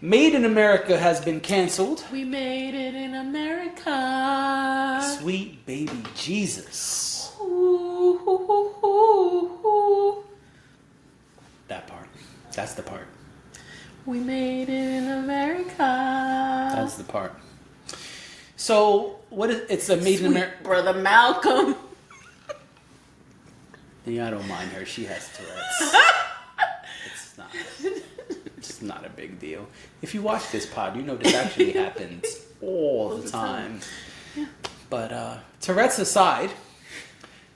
Made in America has been canceled. We made it in America. Sweet baby Jesus. Ooh, ooh, ooh, ooh, ooh. That part. That's the part. We made it in America. That's the part. So, what is it's a made in America? Brother Malcolm. Yeah, I don't mind her. She has Tourette's. It's not a big deal. If you watch this pod, you know this actually happens all the time. Yeah. But Tourette's aside,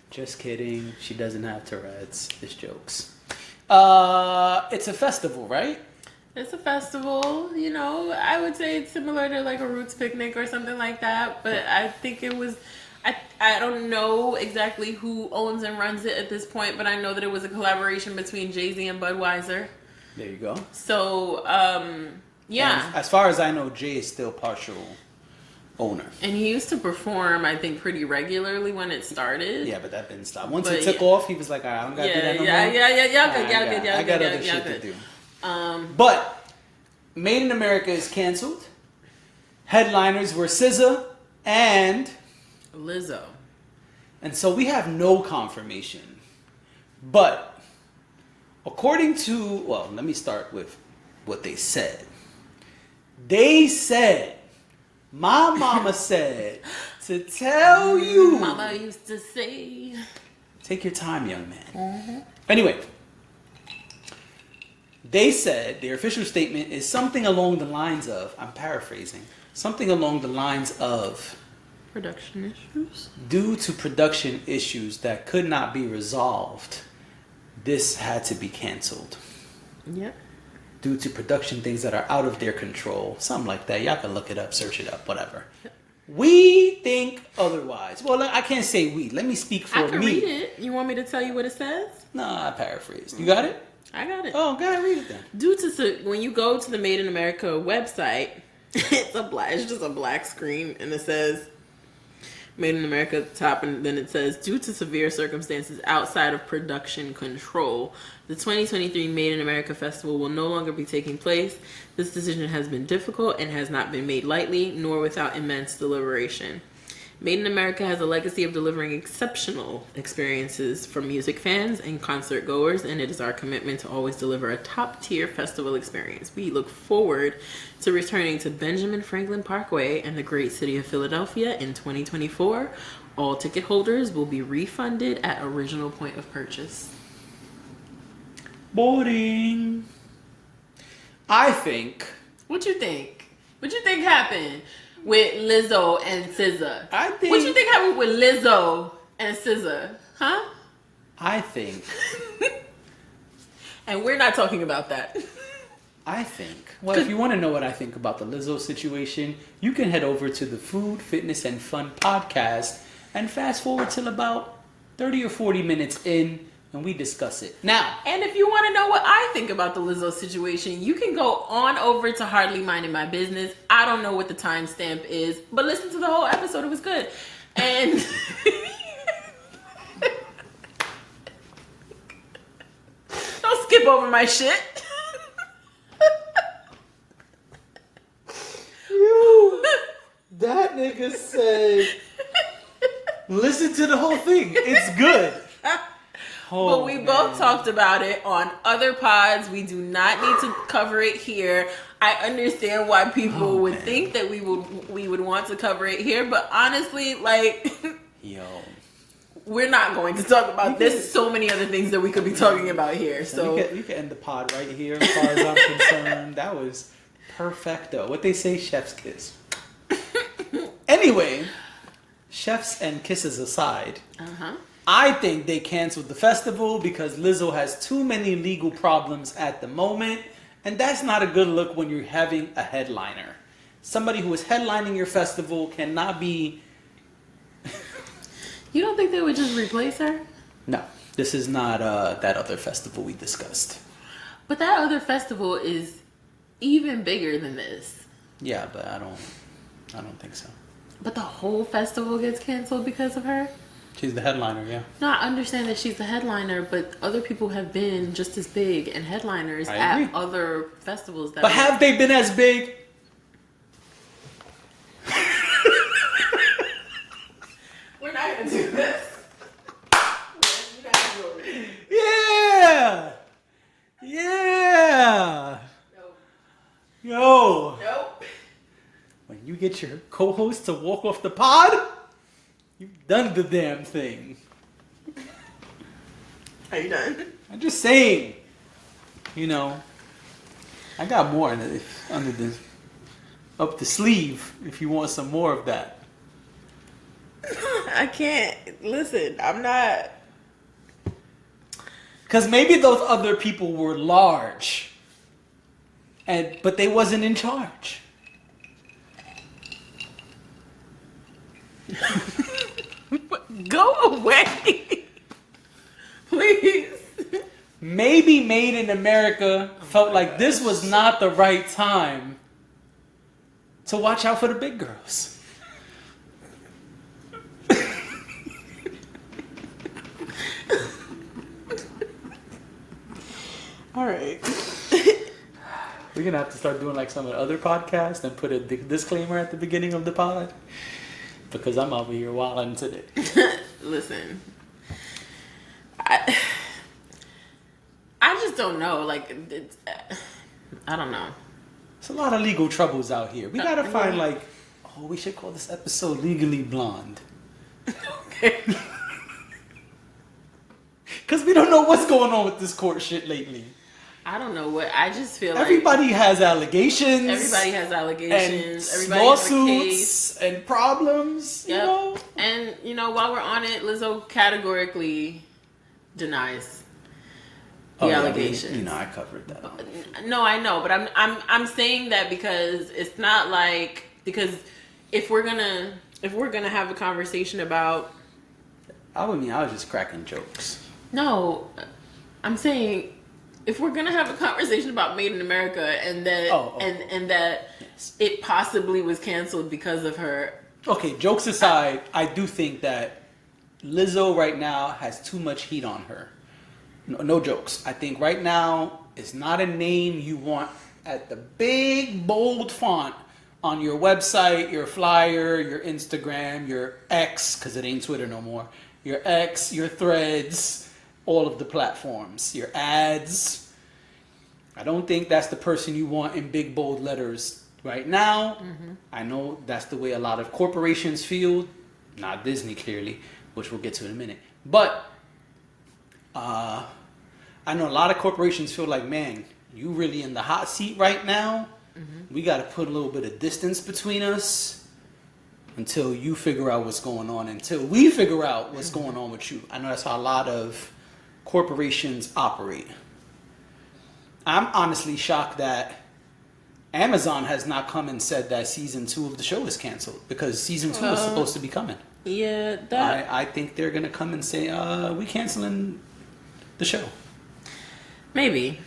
just kidding. She doesn't have Tourette's. It's jokes. It's a festival, right? It's a festival, you know. I would say it's similar to like a Roots picnic or something like that. But I think it was, I don't know exactly who owns and runs it at this point, but I know that it was a collaboration between Jay-Z and Budweiser. There you go. So, yeah. And as far as I know, Jay is still partial owner. And he used to perform, I think, pretty regularly when it started. Yeah, but that didn't stop. Once it took off, he was like, all right, I don't got to do that no more. Yeah, I got other shit to do. But Made in America is canceled. Headliners were SZA and Lizzo. And so we have no confirmation. But according to, well, let me start with what they said. They said, my mama said, to tell you. Mama used to say. Take your time, young man. Mm-hmm. Anyway, they said their official statement is something along the lines of, I'm paraphrasing, something along the lines of, production issues? due to production issues that could not be resolved, this had to be canceled. Yep. Due to production things that are out of their control. Something like that. Y'all can look it up, search it up, whatever. Yep. We think otherwise. Well, I can't say we. Let me speak for me. I can read it. You want me to tell you what it says? No, I paraphrased. You got it? I got it. Oh, go ahead, read it then. Due to when you go to the Made in America website, it's just a black screen, and it says Made in America at the top, and then it says, due to severe circumstances outside of production control, the 2023 Made in America Festival will no longer be taking place. This decision has been difficult and has not been made lightly, nor without immense deliberation. Made in America has a legacy of delivering exceptional experiences for music fans and concert goers, and it is our commitment to always deliver a top-tier festival experience. We look forward to returning to Benjamin Franklin Parkway and the great city of Philadelphia in 2024. All ticket holders will be refunded at original point of purchase. Boring. I think. What you think? What you think happened with Lizzo and SZA? I think. What you think happened with Lizzo and SZA? Huh? I think. And we're not talking about that. I think. Well, if you want to know what I think about the Lizzo situation, you can head over to the Food, Fitness, and Fun podcast and fast forward till about 30 or 40 minutes in, and we discuss it. Now. And if you want to know what I think about the Lizzo situation, you can go on over to Hardly Minding My Business. I don't know what the timestamp is, but listen to the whole episode. It was good. And don't skip over my shit. That nigga said, listen to the whole thing. It's good. But we both talked about it on other pods. We do not need to cover it here. I understand why people would think that we would want to cover it here, but honestly, like, we're not going to talk about this. There's so many other things that we could be talking about here. So you can end the pod right here, as far as I'm concerned. That was perfecto. What they say, chef's kiss. Anyway, chefs and kisses aside, I think they canceled the festival because Lizzo has too many legal problems at the moment, and that's not a good look when you're having a headliner. Somebody who is headlining your festival cannot be... You don't think they would just replace her? No, this is not that other festival we discussed. But that other festival is even bigger than this. Yeah, but I don't think so. But the whole festival gets canceled because of her? She's the headliner, yeah. No, I understand that she's the headliner, but other people have been just as big and headliners at other festivals. But have they been as big? We're not gonna do this. Yeah! Yeah! Nope. Yo! Nope. When you get your co-host to walk off the pod, you've done the damn thing. Are you done? I'm just saying. You know, I got more under the up the sleeve if you want some more of that. I can't. Listen, I'm not. Because maybe those other people were large, but they wasn't in charge. Go away. Please. Maybe Made in America felt like this was not the right time to watch out for the big girls. All right. We're going to have to start doing like some of the other podcasts and put a disclaimer at the beginning of the pod. Because I'm over here wilding today. Listen. I just don't know. Like, I don't know. There's a lot of legal troubles out here. We got to find we should call this episode Legally Blonde. Okay. Because we don't know what's going on with this court shit lately. I don't know what. I just feel everybody has allegations. Everybody has allegations. And everybody lawsuits has a case. And problems. Yep. You know? And while we're on it, Lizzo categorically denies the allegations. I covered that. No, I know, but I'm saying that because it's not like, because if we're gonna have a conversation about, I was just cracking jokes. No, I'm saying if we're gonna have a conversation about Made in America and that and that it possibly was canceled because of her. Okay, jokes aside, I do think that Lizzo right now has too much heat on her. No jokes. I think right now it's not a name you want at the big bold font on your website, your flyer, your Instagram, your X, because it ain't Twitter no more. Your X, your Threads, all of the platforms, your ads. I don't think that's the person you want in big bold letters right now. Mm-hmm. I know that's the way a lot of corporations feel. Not Disney, clearly, which we'll get to in a minute. But I know a lot of corporations feel like, man, you really in the hot seat right now. Mm-hmm. We got to put a little bit of distance between us until you figure out what's going on, until we figure out what's going on with you. I know that's how a lot of corporations operate. I'm honestly shocked that Amazon has not come and said that season 2 of the show is canceled, because season 2 is supposed to be coming. Yeah, I think they're going to come and say, we canceling the show. Maybe.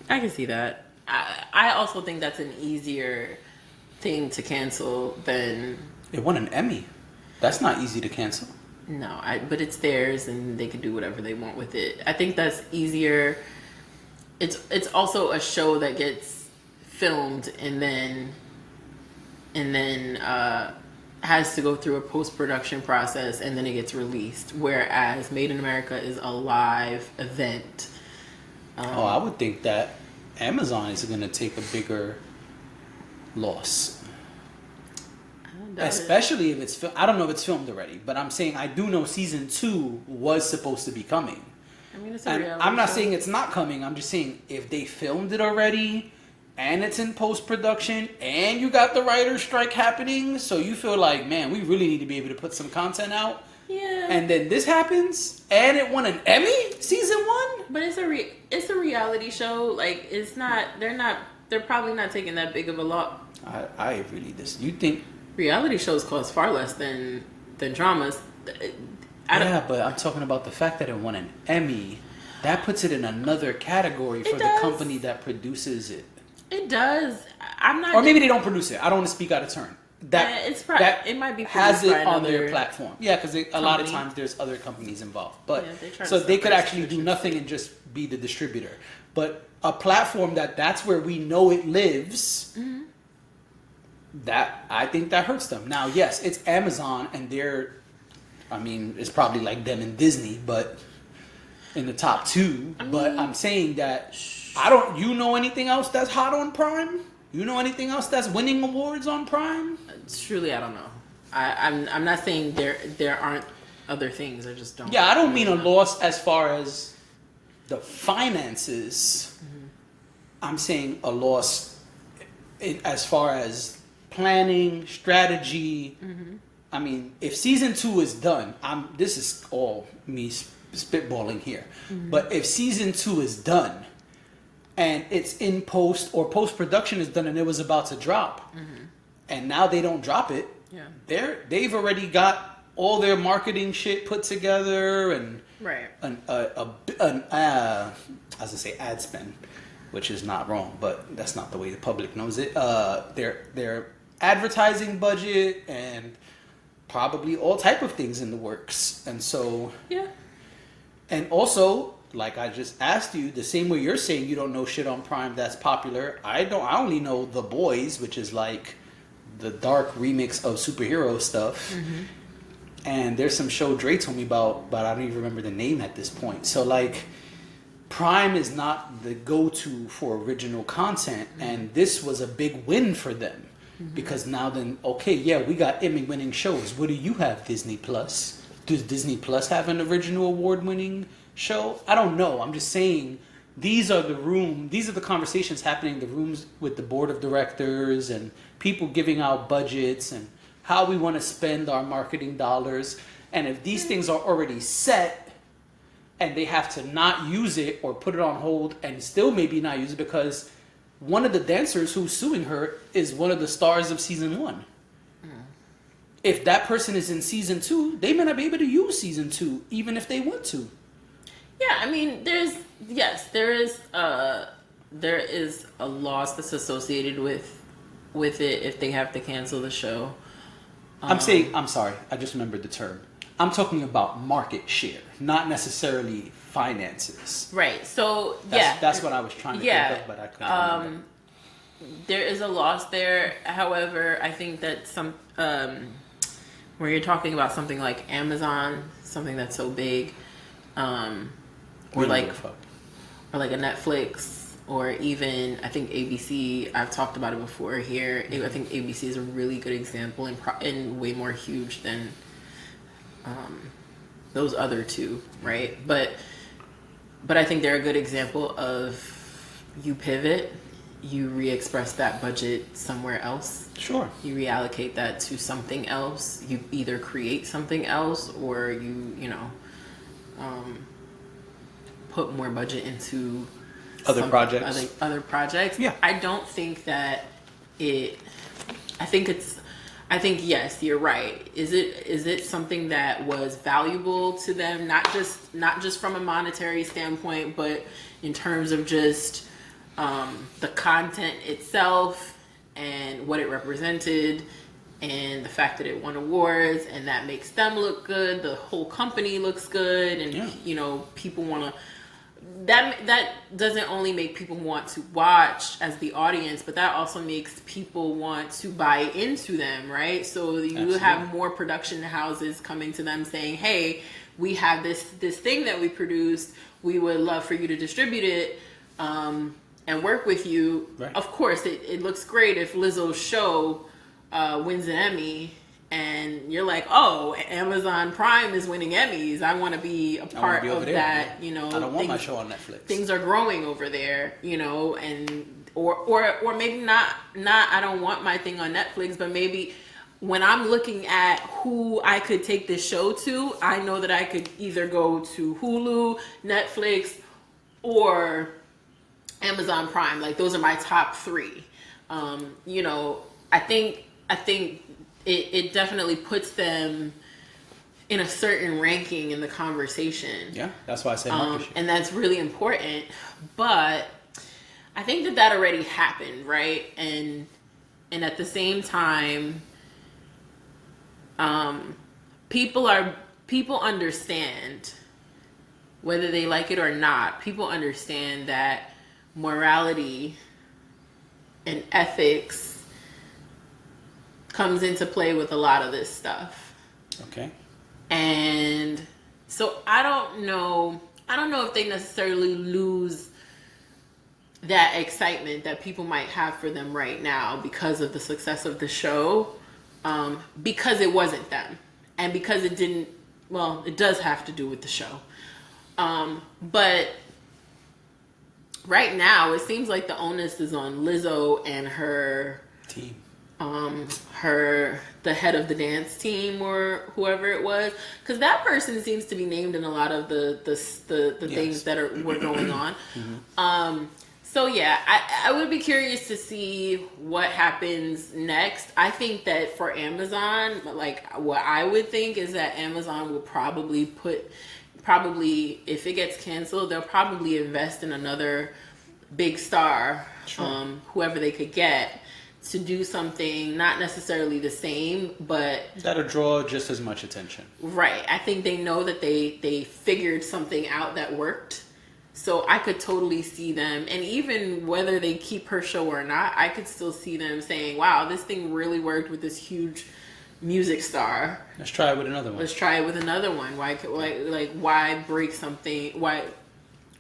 I can see that. I also think that's an easier thing to cancel than... It won an Emmy. That's not easy to cancel. No, but it's theirs and they can do whatever they want with it. I think that's easier. It's also a show that gets filmed and then has to go through a post-production process and then it gets released. Whereas Made in America is a live event. I would think that Amazon is going to take a bigger loss. Especially if it's I don't know if it's filmed already, but I'm saying I do know season 2 was supposed to be coming. I mean, it's a reality I'm not show. saying it's not coming. I'm just saying if they filmed it already and it's in post-production and you got the writer's strike happening, so you feel like, man, we really need to be able to put some content out. Yeah. And then this happens and it won an Emmy season 1? But it's a reality show. Like, it's not, they're probably not taking that big of a loss. I really you think reality shows cost far less than dramas. Yeah, but I'm talking about the fact that it won an Emmy. That puts it in another category for the company that produces it. It does. I'm not. Or maybe they don't produce it. I don't want to speak out of turn. that it's probably it might be has it by on their another platform. Yeah, because a lot of times there's other companies involved, but so they could actually do nothing and just be the distributor. But a platform that's where we know it lives. Mm-hmm. That I think that hurts them. Now, yes, it's Amazon, and it's probably like them and Disney, but in the top two. But I'm saying that you know anything else that's hot on Prime? You know anything else that's winning awards on Prime? Truly, I don't know. I'm not saying there aren't other things. I just don't. Yeah, I don't mean a loss as far as the finances. Mm-hmm. I'm saying a loss as far as planning, strategy. Mm-hmm. I mean, if season 2 is done, this is all me spitballing here. Mm-hmm. But if season 2 is done and it's in post or post production is done and it was about to drop, mm-hmm. and now they don't drop it, they've already got all their marketing shit put together and I was gonna say ad spend, which is not wrong, but that's not the way the public knows it. Their advertising budget and probably all type of things in the works, and so and also, like I just asked you, the same way you're saying you don't know shit on Prime that's popular, I only know The Boys, which is like the dark remix of superhero stuff. Mm-hmm. And there's some show Dre told me about, but I don't even remember the name at this point. So like, Prime is not the go-to for original content, mm-hmm. and this was a big win for them. Mm-hmm. Because now then, we got Emmy-winning shows. What do you have, Disney Plus? Does Disney Plus have an original award-winning show? I don't know. I'm just saying these are the conversations happening in the rooms with the board of directors and people giving out budgets and how we want to spend our marketing dollars. And if these things are already set and they have to not use it or put it on hold and still maybe not use it because one of the dancers who's suing her is one of the stars of season 1. If that person is in season 2, they may not be able to use season 2, even if they want to. Yeah, I mean, there is a loss that's associated with it if they have to cancel the show. I'm sorry, I just remembered the term. I'm talking about market share, not necessarily finances. Right. So that's what I was trying to think of, but I couldn't remember. There is a loss there. However, I think that when you're talking about something like Amazon, something that's so big, or like a Netflix, or even I think ABC. I've talked about it before here. I think ABC is a really good example and way more huge than those other two, right? But I think they're a good example of you pivot, you re-express that budget somewhere else. Sure. You reallocate that to something else. You either create something else or you put more budget into other projects. Yeah. I don't think that I think yes, you're right. Is it something that was valuable to them, not just from a monetary standpoint, but in terms of just the content itself and what it represented and the fact that it won awards and that makes them look good, the whole company looks good, and people want to that doesn't only make people want to watch as the audience, but that also makes people want to buy into them, right? So you Absolutely. Have more production houses coming to them saying, hey, we have this thing that we produced, we would love for you to distribute it and work with you. Right. Of course, it looks great if Lizzo's show wins an Emmy and you're like, oh, Amazon Prime is winning Emmys. I want to be a part of that. I don't want my show on Netflix. Things are growing over there, and or maybe not. I don't want my thing on Netflix, but maybe when I'm looking at who I could take this show to, I know that I could either go to Hulu, Netflix, or Amazon Prime. Like those are my top 3. I think it definitely puts them in a certain ranking in the conversation. Yeah, that's why I say market share. And that's really important. But I think that already happened, right? And at the same time, People understand, whether they like it or not, people understand that morality and ethics comes into play with a lot of this stuff. Okay. And so I don't know if they necessarily lose that excitement that people might have for them right now because of the success of the show, because it wasn't them, and because it didn't. Well, it does have to do with the show, but right now it seems like the onus is on Lizzo and her team, the head of the dance team or whoever it was, because that person seems to be named in a lot of the things that were going on. Mm-hmm. So yeah, I would be curious to see what happens next. I think that for Amazon, like what I would think is that Amazon will probably if it gets canceled, they'll probably invest in another big star, sure. Whoever they could get to do something not necessarily the same, but that'll draw just as much attention. Right. I think they know that they figured something out that worked. So I could totally see them, and even whether they keep her show or not, I could still see them saying, wow, this thing really worked with this huge music star. Let's try it with another one. Let's try it with another one. Why break something? Why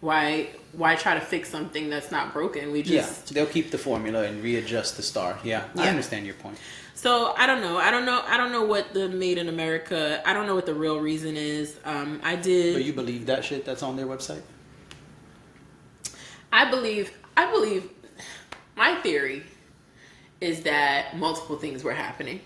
try to fix something that's not broken? They'll keep the formula and readjust the star. Yeah. I understand your point. So I don't know what the Made in America. I don't know what the real reason is. But you believe that shit that's on their website? I believe my theory is that multiple things were happening.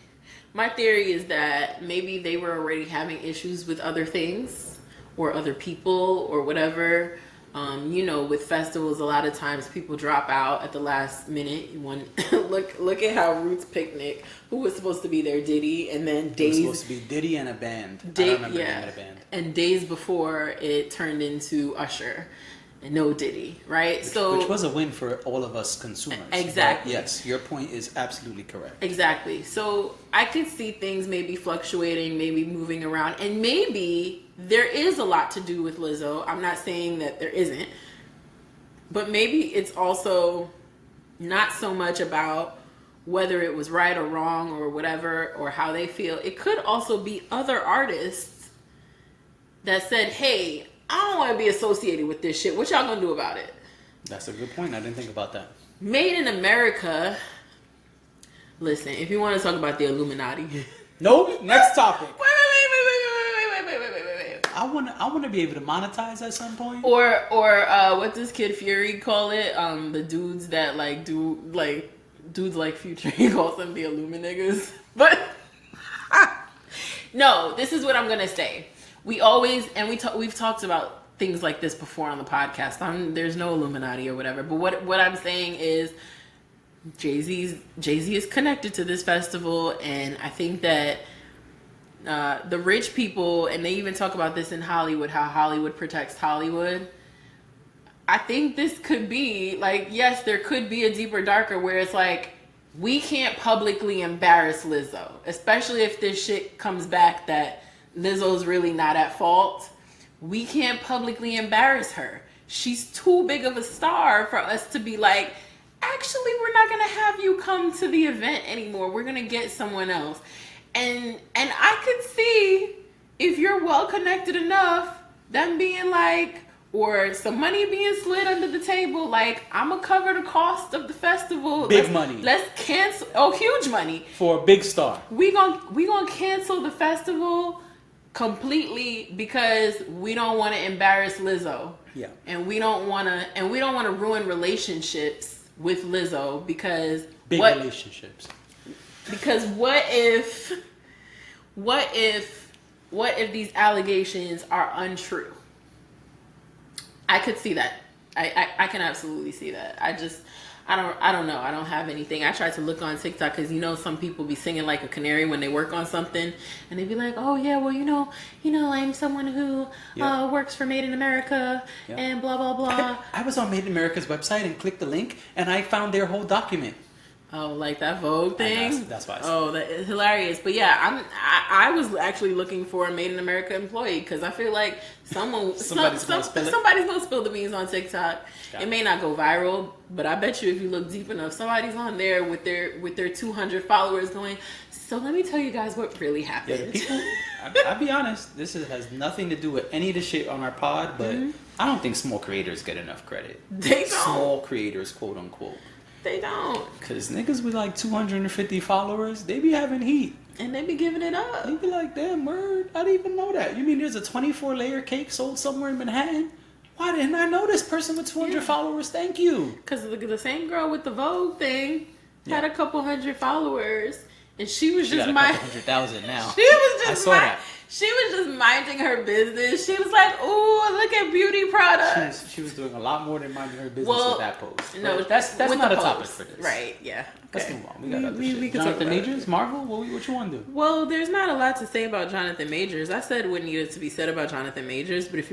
My theory is that maybe they were already having issues with other things or other people or whatever. With festivals, a lot of times people drop out at the last minute. Look at how Roots Picnic, who was supposed to be there, Diddy, and then days... It was supposed to be Diddy and a band. I don't remember the name of the band. And days before, it turned into Usher. And no Diddy, right? Which was a win for all of us consumers. Exactly. But yes, your point is absolutely correct. Exactly. So I could see things maybe fluctuating, maybe moving around, and maybe there is a lot to do with Lizzo. I'm not saying that there isn't, but maybe it's also not so much about whether it was right or wrong or whatever, or how they feel. It could also be other artists that said, hey, I don't want to be associated with this shit. What y'all gonna do about it? That's a good point. I didn't think about that. Made in America. Listen, if you want to talk about the Illuminati. Nope. Next topic. Wait. I want to be able to monetize at some point. Or what does Kid Fury call it? The dudes that dudes like Future. He calls them the Illuminiggas. But no, this is what I'm gonna say. We always, and we've talked about things like this before on the podcast. There's no Illuminati or whatever, but what I'm saying is Jay-Z is connected to this festival, and I think that the rich people, and they even talk about this in Hollywood, how Hollywood protects Hollywood. I think this could be yes, there could be a deeper, darker, where it's like, we can't publicly embarrass Lizzo, especially if this shit comes back that Lizzo's really not at fault. We can't publicly embarrass her. She's too big of a star for us to be like, actually, we're not gonna have you come to the event anymore. We're gonna get someone else. And I could see, if you're well connected enough, them being like, or some money being slid under the table, like, I'm gonna cover the cost of the festival. Big money. Let's cancel. Oh, huge money for a big star. We gonna cancel the festival completely because we don't want to embarrass Lizzo. Yeah. And we don't want to ruin relationships with Lizzo because relationships. Because what if these allegations are untrue? I could see that. I can absolutely see that. I don't know. I don't have anything. I tried to look on TikTok because some people be singing like a canary when they work on something, and they be like, "Oh yeah, well I'm someone who works for Made in America and blah blah blah." I was on Made in America's website and clicked the link, and I found their whole document. Oh, like that Vogue thing? That's why I said Oh, that is hilarious. But yeah, I was actually looking for a Made in America employee because I feel like somebody's gonna spill the beans on TikTok. It may not go viral, but I bet you if you look deep enough, somebody's on there with their 200 followers going, so let me tell you guys what really happened. Yeah, the people, I'll be honest, has nothing to do with any of the shit on our pod, but I don't think small creators get enough credit. They don't. Small creators, quote unquote. They don't. Because niggas with like 250 followers, they be having heat. And they be giving it up. They be like, damn, word, I didn't even know that. You mean there's a 24-layer cake sold somewhere in Manhattan? Why didn't I know this person with 200 followers? Thank you. Because the same girl with the Vogue thing had a couple hundred followers. And she was just got a couple 100,000 now. She was just minding her business. She was like, "Ooh, look at beauty products." She was doing a lot more than minding her business with that post. No, that's not a topic for this. Right? Yeah. Let's move on. We got other shit. Jonathan Majors, Marvel. What you want to do? Well, there's not a lot to say about Jonathan Majors. I said what needed to be said about Jonathan Majors, but if